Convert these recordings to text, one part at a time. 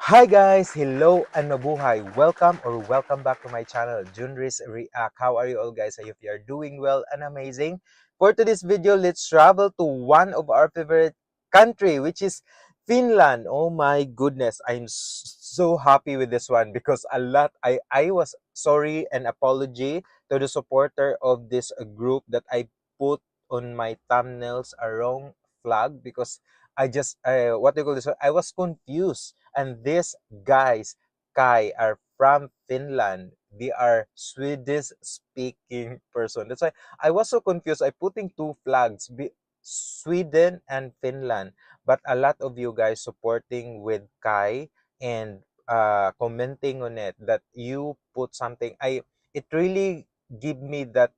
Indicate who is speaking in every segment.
Speaker 1: Hi guys! Hello and mabuhay! Welcome back to my channel, Junris React. How are you all guys? I hope you are doing well and amazing. For today's video, let's travel to one of our favorite country, which is Finland. Oh my goodness, I'm so happy with this one because I was sorry and apology to the supporter of this group that I put on my thumbnails a wrong flag because I just what do you call this? I was confused, and these guys, Kai, are from Finland. They are Swedish speaking person. That's why I was so confused. I putting two flags, Sweden and Finland. But a lot of you guys supporting with Kai and commenting on it that you put something. It really give me that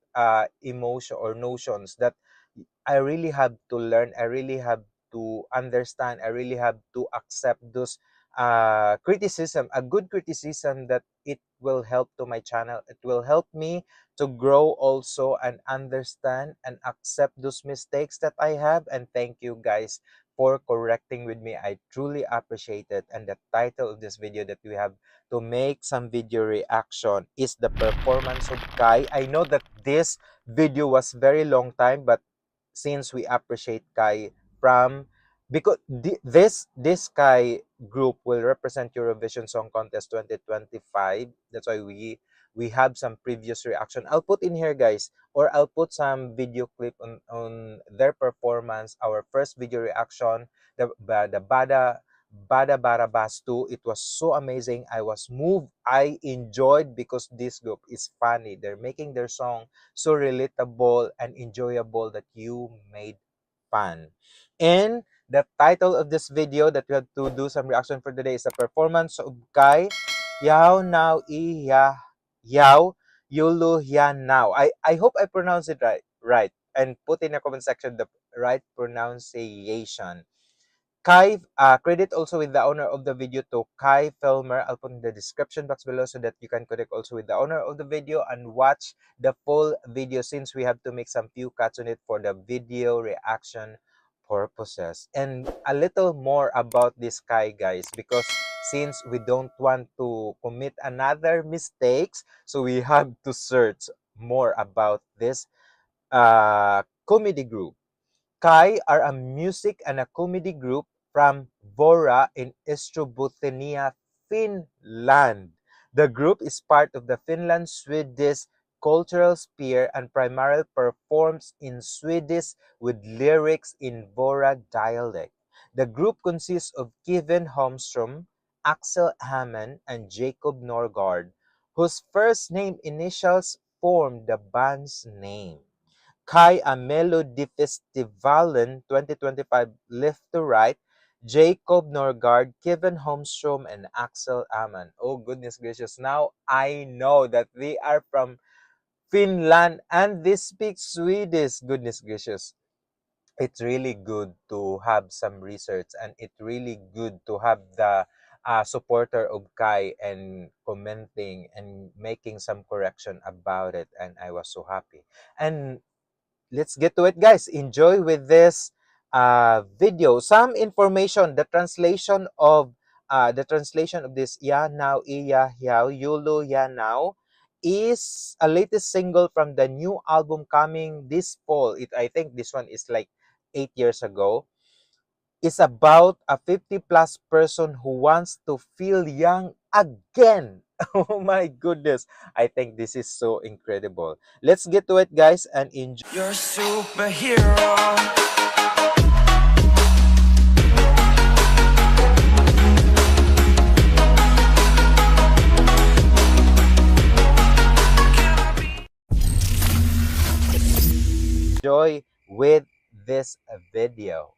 Speaker 1: emotion or notions that I really have to learn. I really have to understand. I really have to accept those criticism, a good criticism that it will help to my channel. It will help me to grow also and understand and accept those mistakes that I have. And thank you guys for correcting with me. I truly appreciate it. And the title of this video that we have to make some video reaction is the performance of Kai. I know that this video was very long time, but since we appreciate Kai from because this Kai group will represent Eurovision Song Contest 2025. That's why we have some previous reaction. I'll put in here guys, or I'll put some video clip on their performance. Our first video reaction, the Bada Barabas 2. It was so amazing. I was moved. I enjoyed because this group is funny. They're making their song so relatable and enjoyable that you made fun. And the title of this video that we have to do some reaction for today is the performance of Kai Yao Now Iya Yao Yulu Yan Now. I hope I pronounce it right. And put in the comment section the right pronunciation. Kai, credit also with the owner of the video to Kai Filmer. I'll put in the description box below so that you can connect also with the owner of the video and watch the full video since we have to make some few cuts on it for the video reaction purposes. And a little more about this Kai guys, because since we don't want to commit another mistakes, so we have to search more about this comedy group. Kai are a music and a comedy group from Vora in Estrobothnia, Finland. The group is part of the Finland-Swedish cultural sphere and primarily performs in Swedish with lyrics in Vora dialect. The group consists of Kevin Holmström, Axel Hammond, and Jacob Norgard, whose first name initials form the band's name. Kai a Melodifestivalen 2025 left to right, Jacob Norgard, Kevin Holmström, and Axel Aman. Oh, goodness gracious. Now I know that they are from Finland and they speak Swedish. Goodness gracious. It's really good to have some research, and it's really good to have the supporter of Kai and commenting and making some correction about it. And I was so happy. And let's get to it guys. Enjoy with this video. Some information, the translation of this Ya Now Iya Hiao Yulu Ya Now is a latest single from the new album coming this fall. I think this one is like 8 years ago. It's about a 50 plus person who wants to feel young again. Oh my goodness. I think this is so incredible. Let's get to it guys and enjoy.
Speaker 2: You're a superhero.
Speaker 1: Enjoy with this video.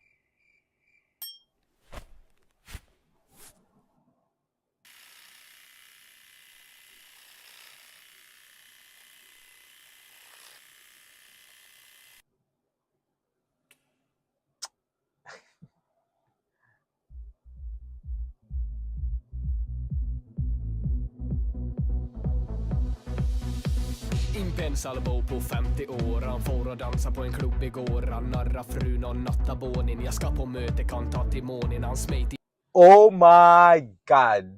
Speaker 3: Impensal på 50 år. Han får och dansa på en klubb igår. Han narrar frun och nattar bånin. Jag ska på möte, kan ta till månen. Han smejt.
Speaker 1: Oh my God.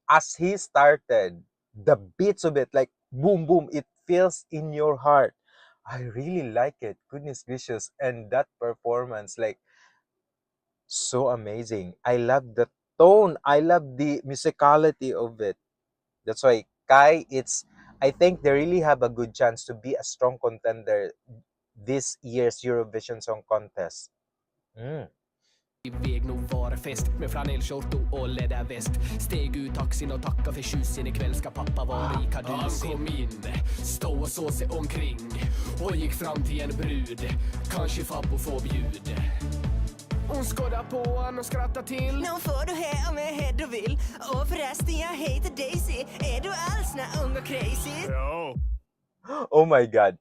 Speaker 1: As he started, the beats of it, like boom, boom, it feels in your heart. I really like it. Goodness gracious. And that performance, like, so amazing. I love the tone. I love the musicality of it. That's why Kai, I think they really have a good chance to be a strong contender this year's Eurovision Song Contest. Mm.
Speaker 3: Väg nog vara fest med flanellskjorta och läderväst. Steg ut taxin och tacka för tjusen. Ikväll ska pappa vara i kadusen. Han kom in, stod och såg sig omkring och gick fram till en brud. Kanske Fabbo får bjud. Hon skådar på han och skrattar till.
Speaker 4: Nu får du här om jag du vill. Och förresten jag heter Daisy. Är du alls när ung och crazy?
Speaker 3: Ja.
Speaker 1: Oh my God.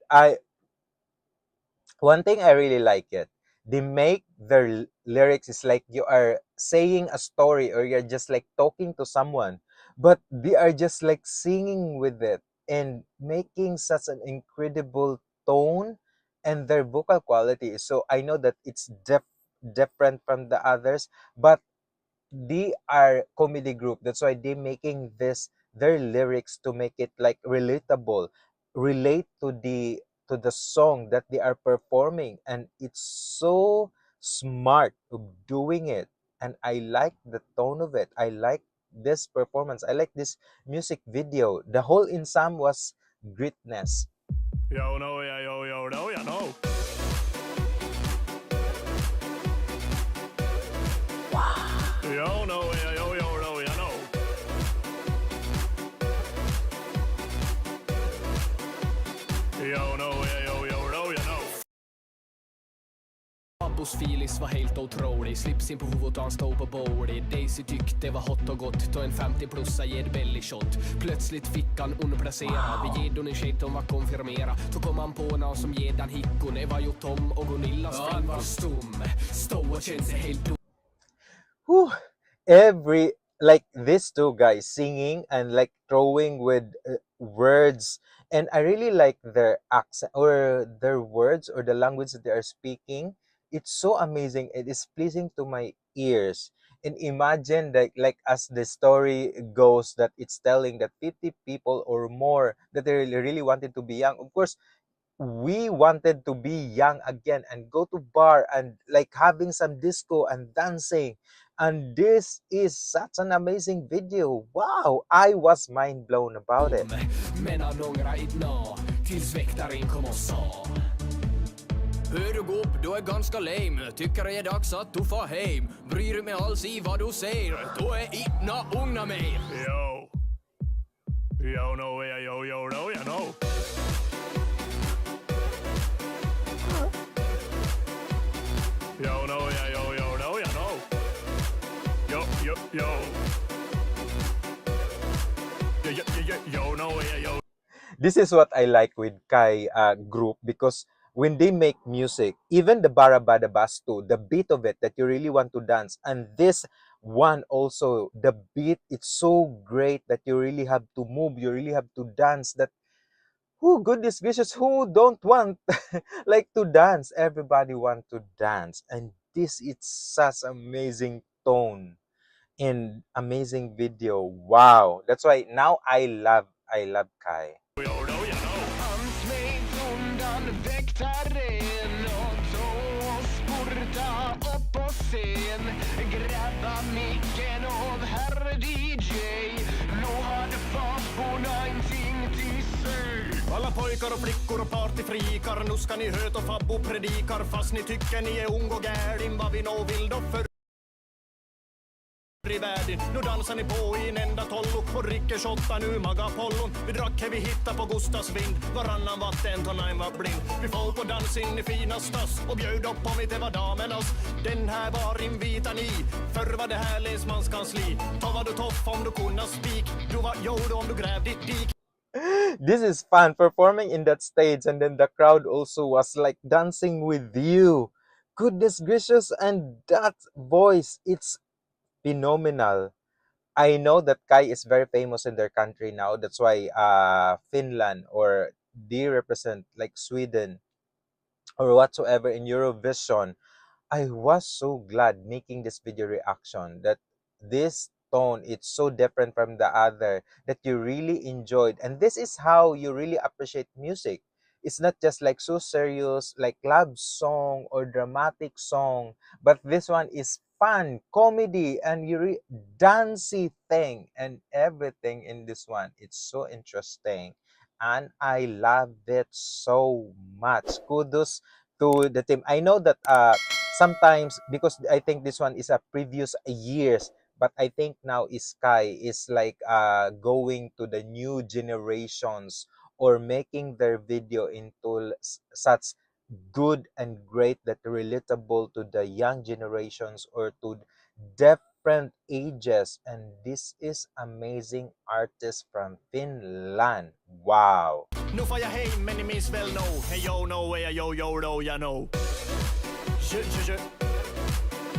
Speaker 1: One thing I really like it. They make their lyrics is like you are saying a story or you're just like talking to someone, but they are just like singing with it and making such an incredible tone, and their vocal quality is so, I know that it's different from the others, but they are comedy group. That's why they making this their lyrics to make it like relatable, relate to the song that they are performing, and it's so smart of doing it. And I like the tone of it. I like this performance. I like this music video. The whole ensemble was greatness.
Speaker 3: Yo, no, yeah, yo, no, yeah, no. Yo, no, yeah, yo, no, yeah, no. Yo, no, yeah, yo, no, yeah, no. Fabbos filis var helt otrolig. Slipsin på huvudet och han stod på bordet. Daisy tyckte var hot och gott. Ta en 50-plussa ger belly shot. Plötsligt fick han underplacera. Vi ger don en shit om var konfirmera. Så kom han på någon som ger den hickon. Eva jo Tom och Gunillas fram var stum. Stå och kände sig helt
Speaker 1: Whew. Every, like these two guys singing and like throwing with words, and I really like their accent or their words or the language that they are speaking. It's so amazing. It is pleasing to my ears. And imagine that, like as the story goes, that it's telling that 50 people or more that they really wanted to be young. Of course, we wanted to be young again and go to bar and like having some disco and dancing, and this is such an amazing video. Wow, I was mind blown about it.
Speaker 3: Men han ångrar inte nå. Tills väktaren kom och sa. Hör du gå upp, du är ganska lame. Tycker det är dags att du får hem. Bryr mig alls i vad du säger. Då är inte ugna mig. Yo. Yo, no, yeah, yo, no, yeah, no. Yo, no, yeah, yo, no, yeah, no. Yo. Yo, no, yeah, yo.
Speaker 1: This is what I like with Kai group, because when they make music, even the Barabada Bastu, the beat of it that you really want to dance, and this one also, the beat, it's so great that you really have to move, you really have to dance. That, who, goodness gracious, who don't want like to dance? Everybody want to dance, and this is such amazing tone and amazing video. Wow, that's why now I love Kai.
Speaker 3: Grabba micken av herr DJ. Nu hade Fabborna ingenting till sig. Alla pojkar och flickor och partyfrikar. Nu ska ni höra och Fabbo predikar. Fast ni tycker ni är ung och gärdin. Vad vi nå vill då för i världen. Nu dansar ni på i en enda tollo och dricker shotta nu magapollon. Vi drack här vi hittar på Gustavs vind. Varannan vatten tonnain var blind. Vi får på dansin i fina stas och bjöd upp om inte var damernas. Den här var invitan i. Förr var det här länsmans kansli. Ta vad du toff om du kunna spik. Du var jord om du grävde ditt dik.
Speaker 1: This is fun, performing in that stage, and then the crowd also was like dancing with you. Goodness gracious, and that voice, it's phenomenal. I know that Kai is very famous in their country now. That's why Finland, or they represent like Sweden or whatsoever in Eurovision. I was so glad making this video reaction that this tone, it's so different from the other that you really enjoyed. And this is how you really appreciate music. It's not just like so serious, like love song or dramatic song, but this one is fun, comedy, and dancey thing, and everything in this one. It's so interesting, and I love it so much. Kudos to the team. I know that sometimes, because I think this one is a previous years, but I think now Sky is like going to the new generations, or making their video into such good and great that relatable to the young generations or to different ages. And this is amazing artist from Finland. Wow.
Speaker 3: Nu får jag hem men ni minns väl no. Hey yo no way yo yo no ya know. Shit shit shit.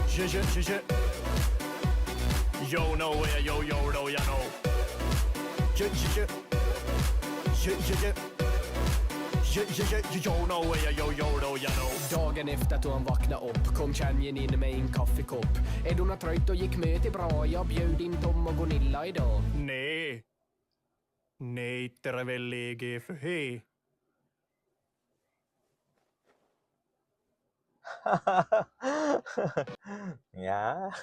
Speaker 3: Shit shit shit shit. Yo no way yo yo no ya know. Shit shit shit. Shit shit shit. Yo no way yo yo no ya know.
Speaker 5: Dagen efter att hon vaknade upp kom tjejen in med en kaffekopp. Är du något trött och gick möte bra? Jag bjöd in Tom och Gunilla idag.
Speaker 3: Nej. Nej, terveelligi för hej.
Speaker 1: Yeah.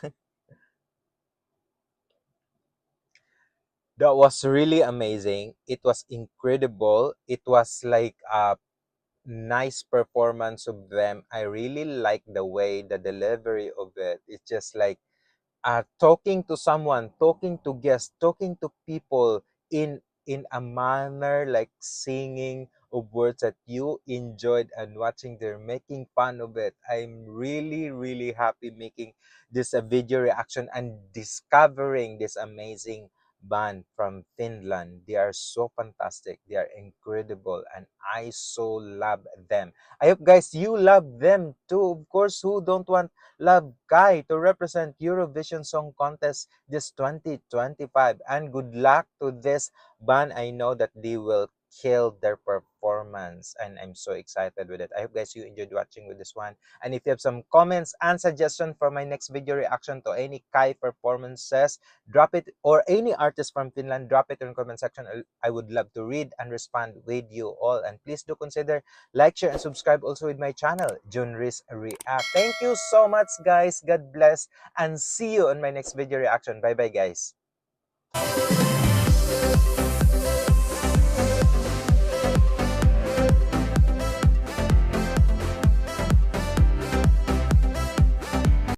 Speaker 1: That was really amazing. It was incredible. It was like a nice performance of them. I really like the way the delivery of it. It's just like talking to someone, talking to guests, talking to people in a manner like singing of words that you enjoyed, and watching they're making fun of it. I'm really really happy making this a video reaction and discovering this amazing band from Finland. They are so fantastic. They are incredible, and I so love them. I hope guys you love them too. Of course, who don't want Love Kai to represent Eurovision Song Contest this 2025? And good luck to this band. I know that they will kill their performance, and I'm so excited with it. I hope guys you enjoyed watching with this one. And if you have some comments and suggestion for my next video reaction to any Kai performances, drop it, or any artist from Finland, drop it in the comment section. I would love to read and respond with you all. And please do consider like, share, and subscribe also with my channel, Junris React. Thank you so much, guys. God bless, and see you on my next video reaction. Bye bye, guys.